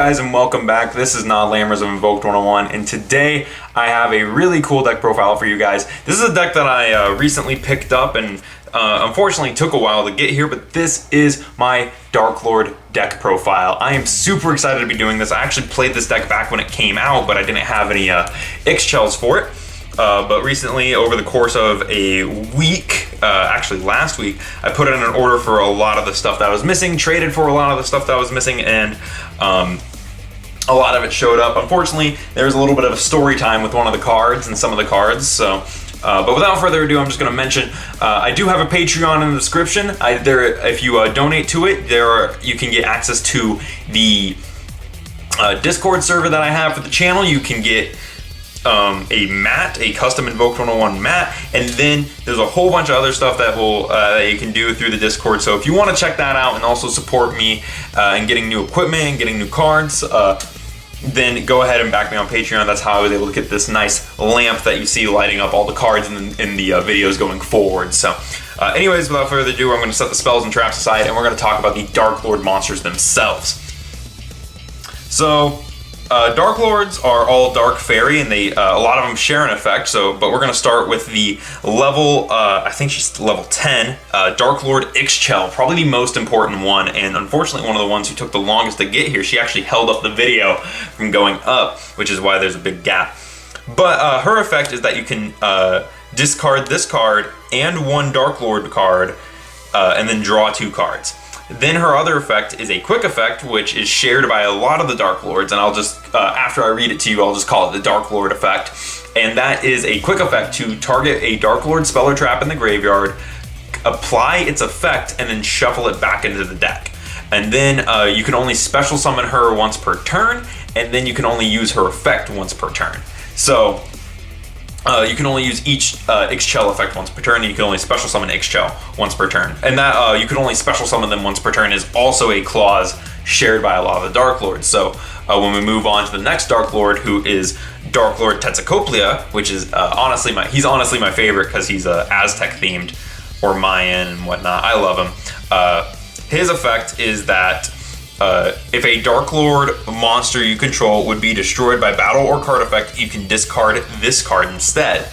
guys, and welcome back. This is Nod Lammers of Invoked 101, and today I have a really cool deck profile for you guys. This is a deck that I recently picked up and unfortunately took a while to get here, but this is my Darklord deck profile. I am super excited to be doing this. I actually played this deck back when it came out, but I didn't have any Ix-Chells for it. But recently, over the course of a week, actually last week, I put in an order for a lot of the stuff that was missing, traded for a lot of the stuff that was missing, and a lot of it showed up. Unfortunately, there was a little bit of a story time with one of the cards and some of the cards, so... but without further ado, I'm just going to mention, I do have a Patreon in the description. If you donate to it, you can get access to the Discord server that I have for the channel. You can get a mat, a custom Invoked 101 mat, and then there's a whole bunch of other stuff that you can do through the Discord. So if you want to check that out and also support me in getting new equipment and getting new cards, then go ahead and back me on Patreon. That's how I was able to get this nice lamp that you see lighting up all the cards in the videos going forward. So anyways, without further ado, I'm going to set the spells and traps aside, and we're going to talk about the Darklord monsters themselves. So Darklords are all dark fairy, and they a lot of them share an effect. But we're going to start with the level, I think she's level 10, Darklord Ix-Chel, probably the most important one, and unfortunately one of the ones who took the longest to get here. She actually held up the video from going up, which is why there's a big gap. But her effect is that you can discard this card and one Darklord card, and then draw 2 cards. Then her other effect is a quick effect, which is shared by a lot of the Darklords, and I'll just, after I read it to you, I'll just call it the Darklord effect. And that is a quick effect to target a Darklord spell or trap in the graveyard, apply its effect, and then shuffle it back into the deck. And then you can only special summon her once per turn, and then you can only use her effect once per turn. So you can only use each Ix-Chel effect once per turn, and you can only special summon Ix-Chel once per turn. And that you can only special summon them once per turn is also a clause shared by a lot of the Darklords. So when we move on to the next Darklord, who is Darklord Tetzicoplia, which is he's honestly my favorite because he's Aztec themed or Mayan and whatnot. I love him. His effect is that if a Darklord monster you control would be destroyed by battle or card effect, you can discard this card instead.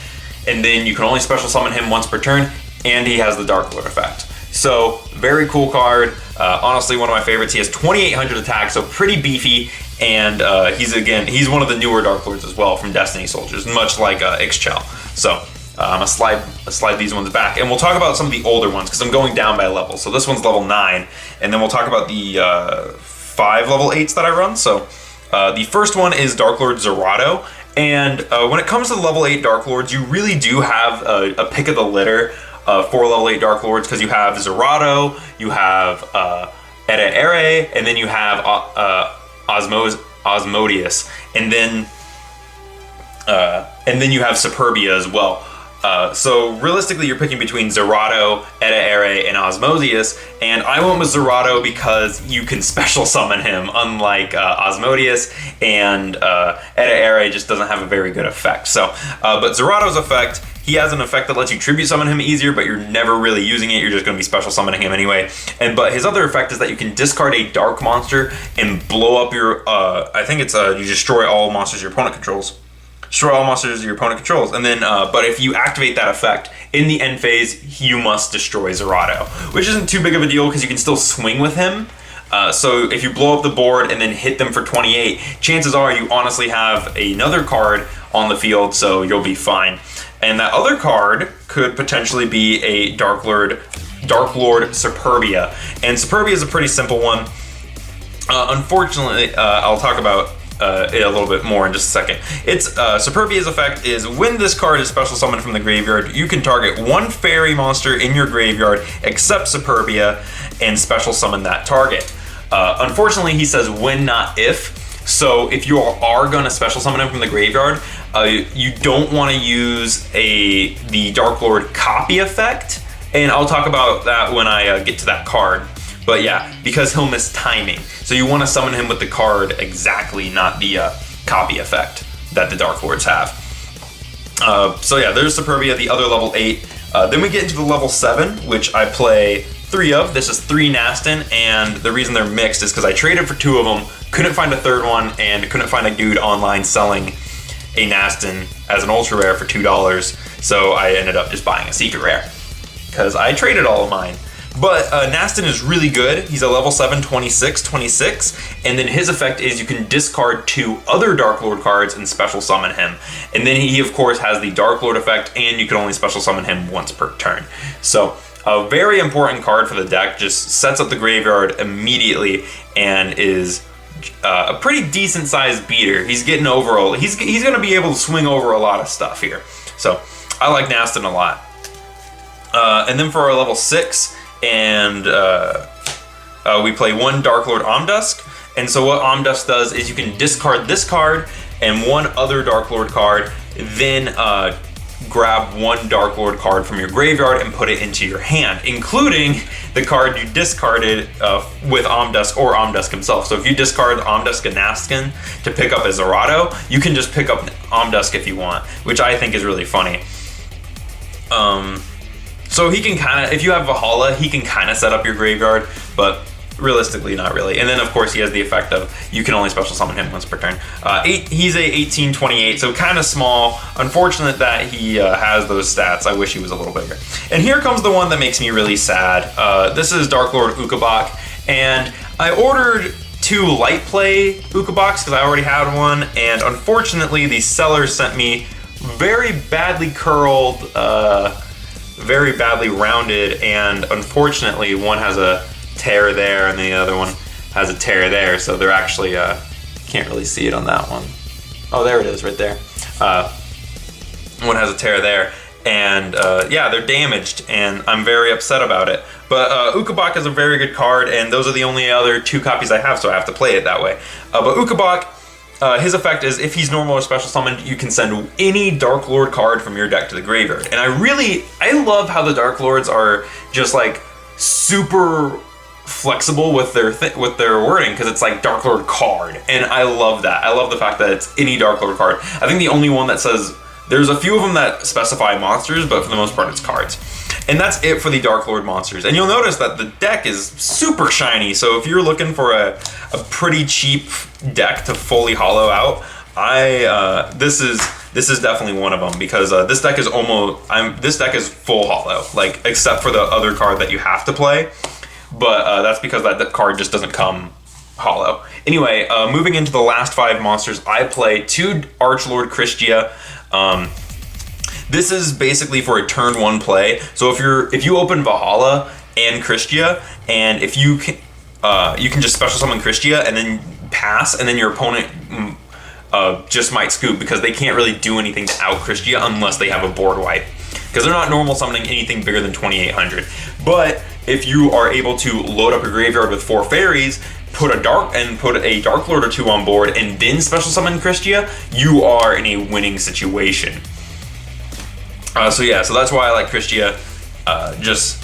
And then you can only special summon him once per turn, and he has the Darklord effect. So, very cool card. Honestly, one of my favorites. He has 2,800 attack, so pretty beefy, and he's one of the newer Darklords as well from Destiny Soldiers, much like Ix-Chel. So, I'm gonna slide these ones back, and we'll talk about some of the older ones because I'm going down by level. So this one's level 9, and then we'll talk about the 5 level 8s that I run. So the first one is Darklord Zerato, and when it comes to the level 8 Darklords, you really do have a pick of the litter for level 8 Darklords because you have Zerato, you have Eda Ere, and then you have Osmodius, and then you have Superbia as well. So realistically, you're picking between Zerato, Eda Ere, and Osmodius, and I went with Zerato because you can special summon him, unlike Osmodius, and Eda Ere just doesn't have a very good effect. So, but Zerato's effect, he has an effect that lets you tribute summon him easier, but you're never really using it. You're just going to be special summoning him anyway. But his other effect is that you can discard a dark monster and blow up your, I think it's, you destroy all monsters your opponent controls. Destroy all monsters your opponent controls, and then, but if you activate that effect in the end phase, you must destroy Zerato, which isn't too big of a deal because you can still swing with him. So if you blow up the board and then hit them for 28, chances are you honestly have another card on the field, so you'll be fine. And that other card could potentially be a Darklord Superbia, and Superbia is a pretty simple one. Unfortunately, I'll talk about it a little bit more in just a second. It's Superbia's effect is when this card is special summoned from the graveyard, you can target one fairy monster in your graveyard except Superbia and special summon that target. Unfortunately, he says when, not if. So if you are going to special summon him from the graveyard, you don't want to use the Darklord copy effect, and I'll talk about that when I get to that card. But yeah, because he'll miss timing. So you want to summon him with the card exactly, not the copy effect that the Darklords have. So yeah, there's Superbia, the other level 8. Then we get into the level 7, which I play 3 of. This is 3 Nastin, and the reason they're mixed is because I traded for 2 of them couldn't find a third one, and couldn't find a dude online selling a Nastin as an ultra rare for $2, so I ended up just buying a secret rare because I traded all of mine. But Nastin is really good. He's a level 7, 26, and then his effect is you can discard 2 other Darklord cards and special summon him. And then he, of course, has the Darklord effect, and you can only special summon him once per turn. So a very important card for the deck, just sets up the graveyard immediately and is a pretty decent sized beater. He's getting over, he's going to be able to swing over a lot of stuff here. So I like Nastin a lot. And then for our level 6, and we play 1 Darklord Omdusk. And so what Omdusk does is you can discard this card and 1 other Darklord card, then grab 1 Darklord card from your graveyard and put it into your hand, including the card you discarded with Omdusk or Omdusk himself. So if you discard Omdusk and Naskin to pick up a Zerato, you can just pick up Omdusk if you want, which I think is really funny. So he can kind of, if you have Valhalla, he can kind of set up your graveyard, but realistically, not really. And then, of course, he has the effect of you can only special summon him once per turn. He's a 1828, so kind of small. Unfortunate that he has those stats. I wish he was a little bigger. And here comes the one that makes me really sad. This is Darklord Ukabak, and I ordered 2 light play Ukabaks because I already had one, and unfortunately, the seller sent me very badly curled, very badly rounded, and unfortunately one has a tear there and the other one has a tear there, so they're actually can't really see it on that one. Oh, there it is right there. One has a tear there, and yeah, they're damaged, and I'm very upset about it. But Ukabak is a very good card, and those are the only other 2 copies I have, so I have to play it that way. But Ukabak, his effect is if he's normal or special summoned, you can send any Darklord card from your deck to the graveyard. And I love how the Darklords are just like super flexible with their wording, because it's like Darklord card, and I love that. I love the fact that it's any Darklord card. I think the only one that says, there's a few of them that specify monsters, but for the most part it's cards. And that's it for the Darklord monsters. And you'll notice that the deck is super shiny, so if you're looking for a pretty cheap deck to fully hollow out, this is definitely one of them, because this deck is full hollow, like except for the other card that you have to play, but that's because that card just doesn't come hollow. Anyway, moving into the last 5 monsters, I play 2 Archlord Christia. This is basically for a turn 1 play. So if you open Valhalla and Christia, and if you can just special summon Christia and then pass, and then your opponent just might scoop, because they can't really do anything to out Christia unless they have a board wipe, because they're not normal summoning anything bigger than 2800. But if you are able to load up your graveyard with 4 fairies, put a Darklord or 2 on board, and then special summon Christia, you are in a winning situation. So yeah, so that's why I like Christia.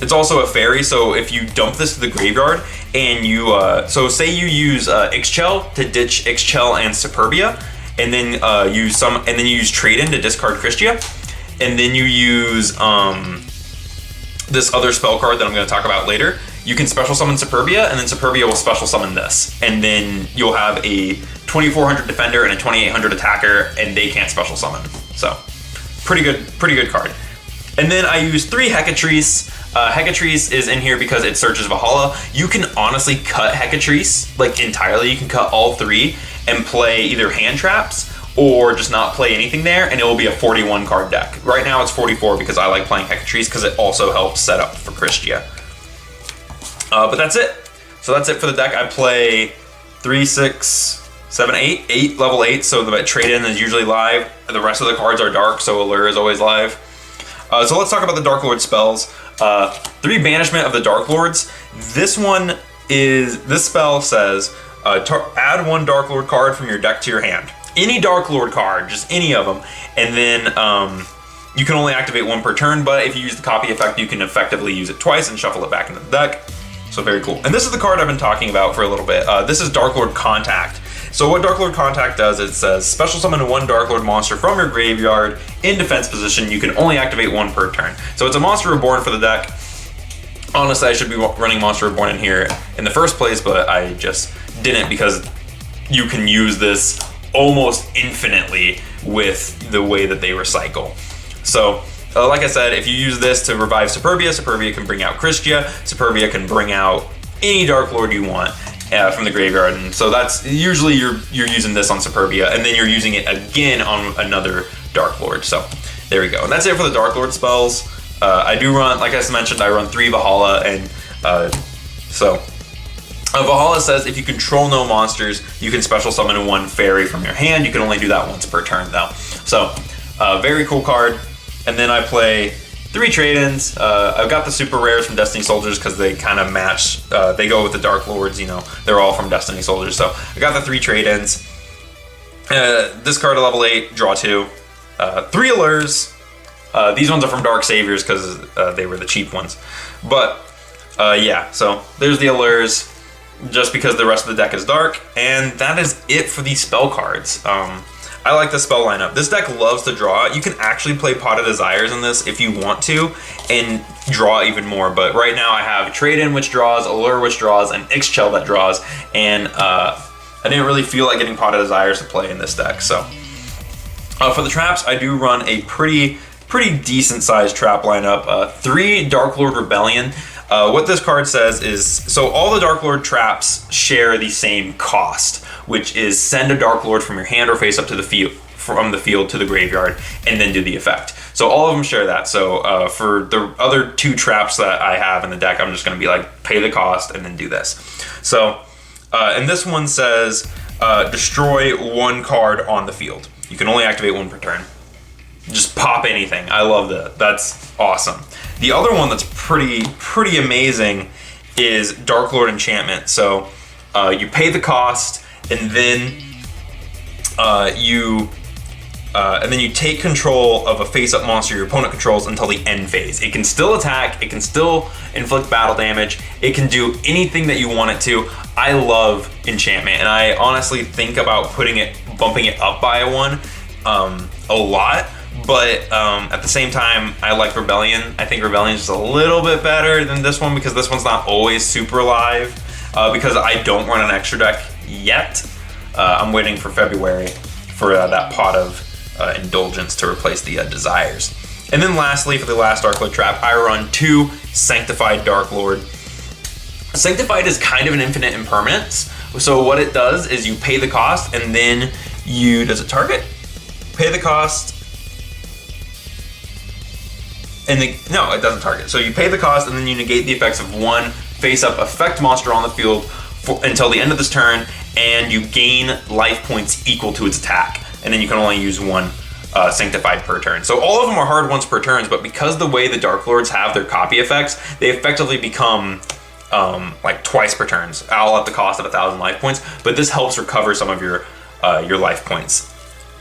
It's also a fairy, so if you dump this to the graveyard and you, so say you use Ixchel to ditch Ixchel and Superbia, and then you use Trade-In to discard Christia, and then you use this other spell card that I'm going to talk about later. You can special summon Superbia, and then Superbia will special summon this, and then you'll have a 2400 defender and a 2800 attacker, and they can't special summon. So pretty good card. And then I use 3 Hecatrice. Hecatrice is in here because it searches Valhalla. You can honestly cut Hecatrice like entirely. You can cut all 3 and play either hand traps or just not play anything there, and it will be a 41 card deck. Right now it's 44 because I like playing Hecatrice because it also helps set up for Christia. But that's it. So that's it for the deck. I play 3, 6, 7, 8 level 8, so the trade-in is usually live. The rest of the cards are dark, so Allure is always live. So let's talk about the Darklord spells. 3 Banishment of the Darklords. This spell says, add 1 Darklord card from your deck to your hand. Any Darklord card, just any of them. And then you can only activate 1 per turn, but if you use the copy effect, you can effectively use it twice and shuffle it back into the deck. So very cool. And this is the card I've been talking about for a little bit. This is Darklord Contact. So what Darklord Contact does, it says special summon 1 Darklord monster from your graveyard in defense position. You can only activate 1 per turn. So it's a Monster Reborn for the deck. Honestly, I should be running Monster Reborn in here in the first place, but I just didn't because you can use this almost infinitely with the way that they recycle. So, like I said, if you use this to revive Superbia, Superbia can bring out Christia, Superbia can bring out any Darklord you want from the graveyard, and so that's usually you're using this on Superbia, and then you're using it again on another Darklord. So there we go. And that's it for the Darklord spells. I do run, like I mentioned, I run 3 Valhalla, and Valhalla says if you control no monsters, you can special summon 1 fairy from your hand. You can only do that once per turn though. So very cool card. And then I play 3 trade-ins. I've got the super rares from Destiny Soldiers because they kind of match. They go with the Darklords, you know. They're all from Destiny Soldiers. So I got the 3 trade-ins. This card at level 8, draw 2. 3 allures. These ones are from Dark Saviors because they were the cheap ones. But yeah, so there's the allures. Just because the rest of the deck is dark. And that is it for these spell cards. I like the spell lineup. This deck loves to draw. You can actually play Pot of Desires in this if you want to and draw even more. But right now I have Trade-In, which draws, Allure, which draws, and Ixchel that draws. And I didn't really feel like getting Pot of Desires to play in this deck. So for the traps, I do run a pretty decent sized trap lineup. 3 Darklord Rebellion. What this card says is, so all the Darklord traps share the same cost, which is send a Darklord from your hand or face up to the field, from the field to the graveyard, and then do the effect. So all of them share that. So for the other 2 traps that I have in the deck, I'm just going to be like, pay the cost and then do this. So, and this one says, destroy 1 card on the field. You can only activate 1 per turn. Just pop anything. I love that. That's awesome. The other one that's pretty amazing is Darklord Enchantment. So you pay the cost, and then you take control of a face-up monster your opponent controls until the end phase. It can still attack. It can still inflict battle damage. It can do anything that you want it to. I love Enchantment, and I honestly think about bumping it up by 1 a lot. But at the same time, I like Rebellion. I think Rebellion is just a little bit better than this one because this one's not always super live. Because I don't run an extra deck yet. I'm waiting for February for that Pot of Indulgence to replace the Desires. And then lastly, for the last Darklord trap, I run 2 Sanctified Darklord. Sanctified is kind of an infinite impermanence. So what it does is you pay the cost, and then does it target? Pay the cost. No, it doesn't target. So you pay the cost, and then you negate the effects of 1 face-up effect monster on the field until the end of this turn, and you gain life points equal to its attack. And then you can only use 1 Sanctified per turn. So all of them are hard ones per turn, but because the way the Darklords have their copy effects, they effectively become like twice per turns, all at the cost of 1,000 life points. But this helps recover some of your life points,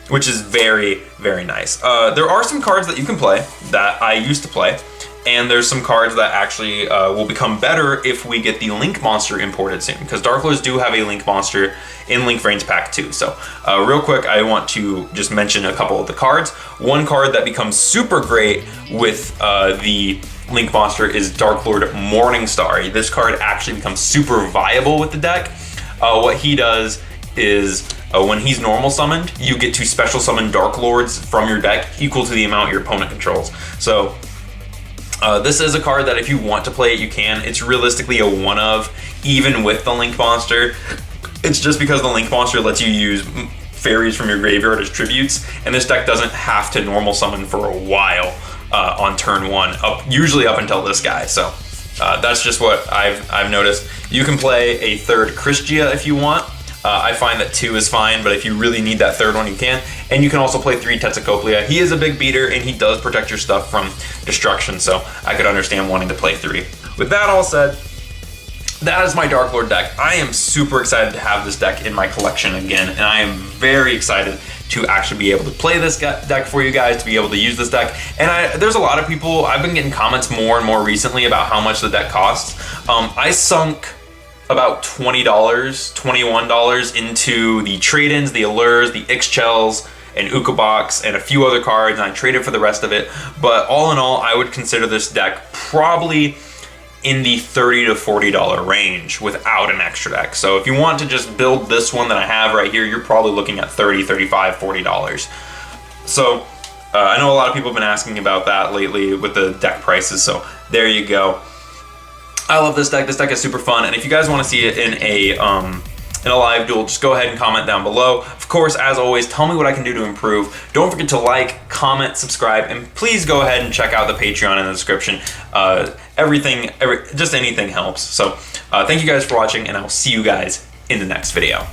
which is very, very nice. There are some cards that you can play that I used to play, and there's some cards that actually will become better if we get the Link monster imported soon, because Darklords do have a Link monster in Link Vrains Pack 2. So real quick, I want to just mention a couple of the cards. One card that becomes super great with the Link monster is Darklord Morningstar. This card actually becomes super viable with the deck. What he does is when he's normal summoned, you get to special summon Darklords from your deck equal to the amount your opponent controls. So this is a card that if you want to play it, you can. It's realistically a one of, even with the Link monster. It's just because the Link monster lets you use fairies from your graveyard as tributes, and this deck doesn't have to normal summon for a while on turn 1, usually up until this guy. So that's just what I've noticed. You can play a third Christia if you want. I find that 2 is fine, but if you really need that third one, you can. And you can also play 3 Tetzicoplia. He is a big beater, and he does protect your stuff from destruction, so I could understand wanting to play 3. With that all said, that is my Darklord deck. I am super excited to have this deck in my collection again, and I am very excited to actually be able to play this deck for you guys, to be able to use this deck. And there's a lot of people, I've been getting comments more and more recently about how much the deck costs. I sunk about $20, $21 into the trade-ins, the allures, the Ixchels, and Ukubox, and a few other cards, and I traded for the rest of it. But all in all, I would consider this deck probably in the $30 to $40 range without an extra deck. So if you want to just build this one that I have right here, you're probably looking at $30, $35, $40. So I know a lot of people have been asking about that lately with the deck prices, so there you go. I love this deck. This deck is super fun, and if you guys want to see it in a live duel, just go ahead and comment down below. Of course, as always, tell me what I can do to improve. Don't forget to like, comment, subscribe, and please go ahead and check out the Patreon in the description. Just anything helps. So thank you guys for watching, and I will see you guys in the next video.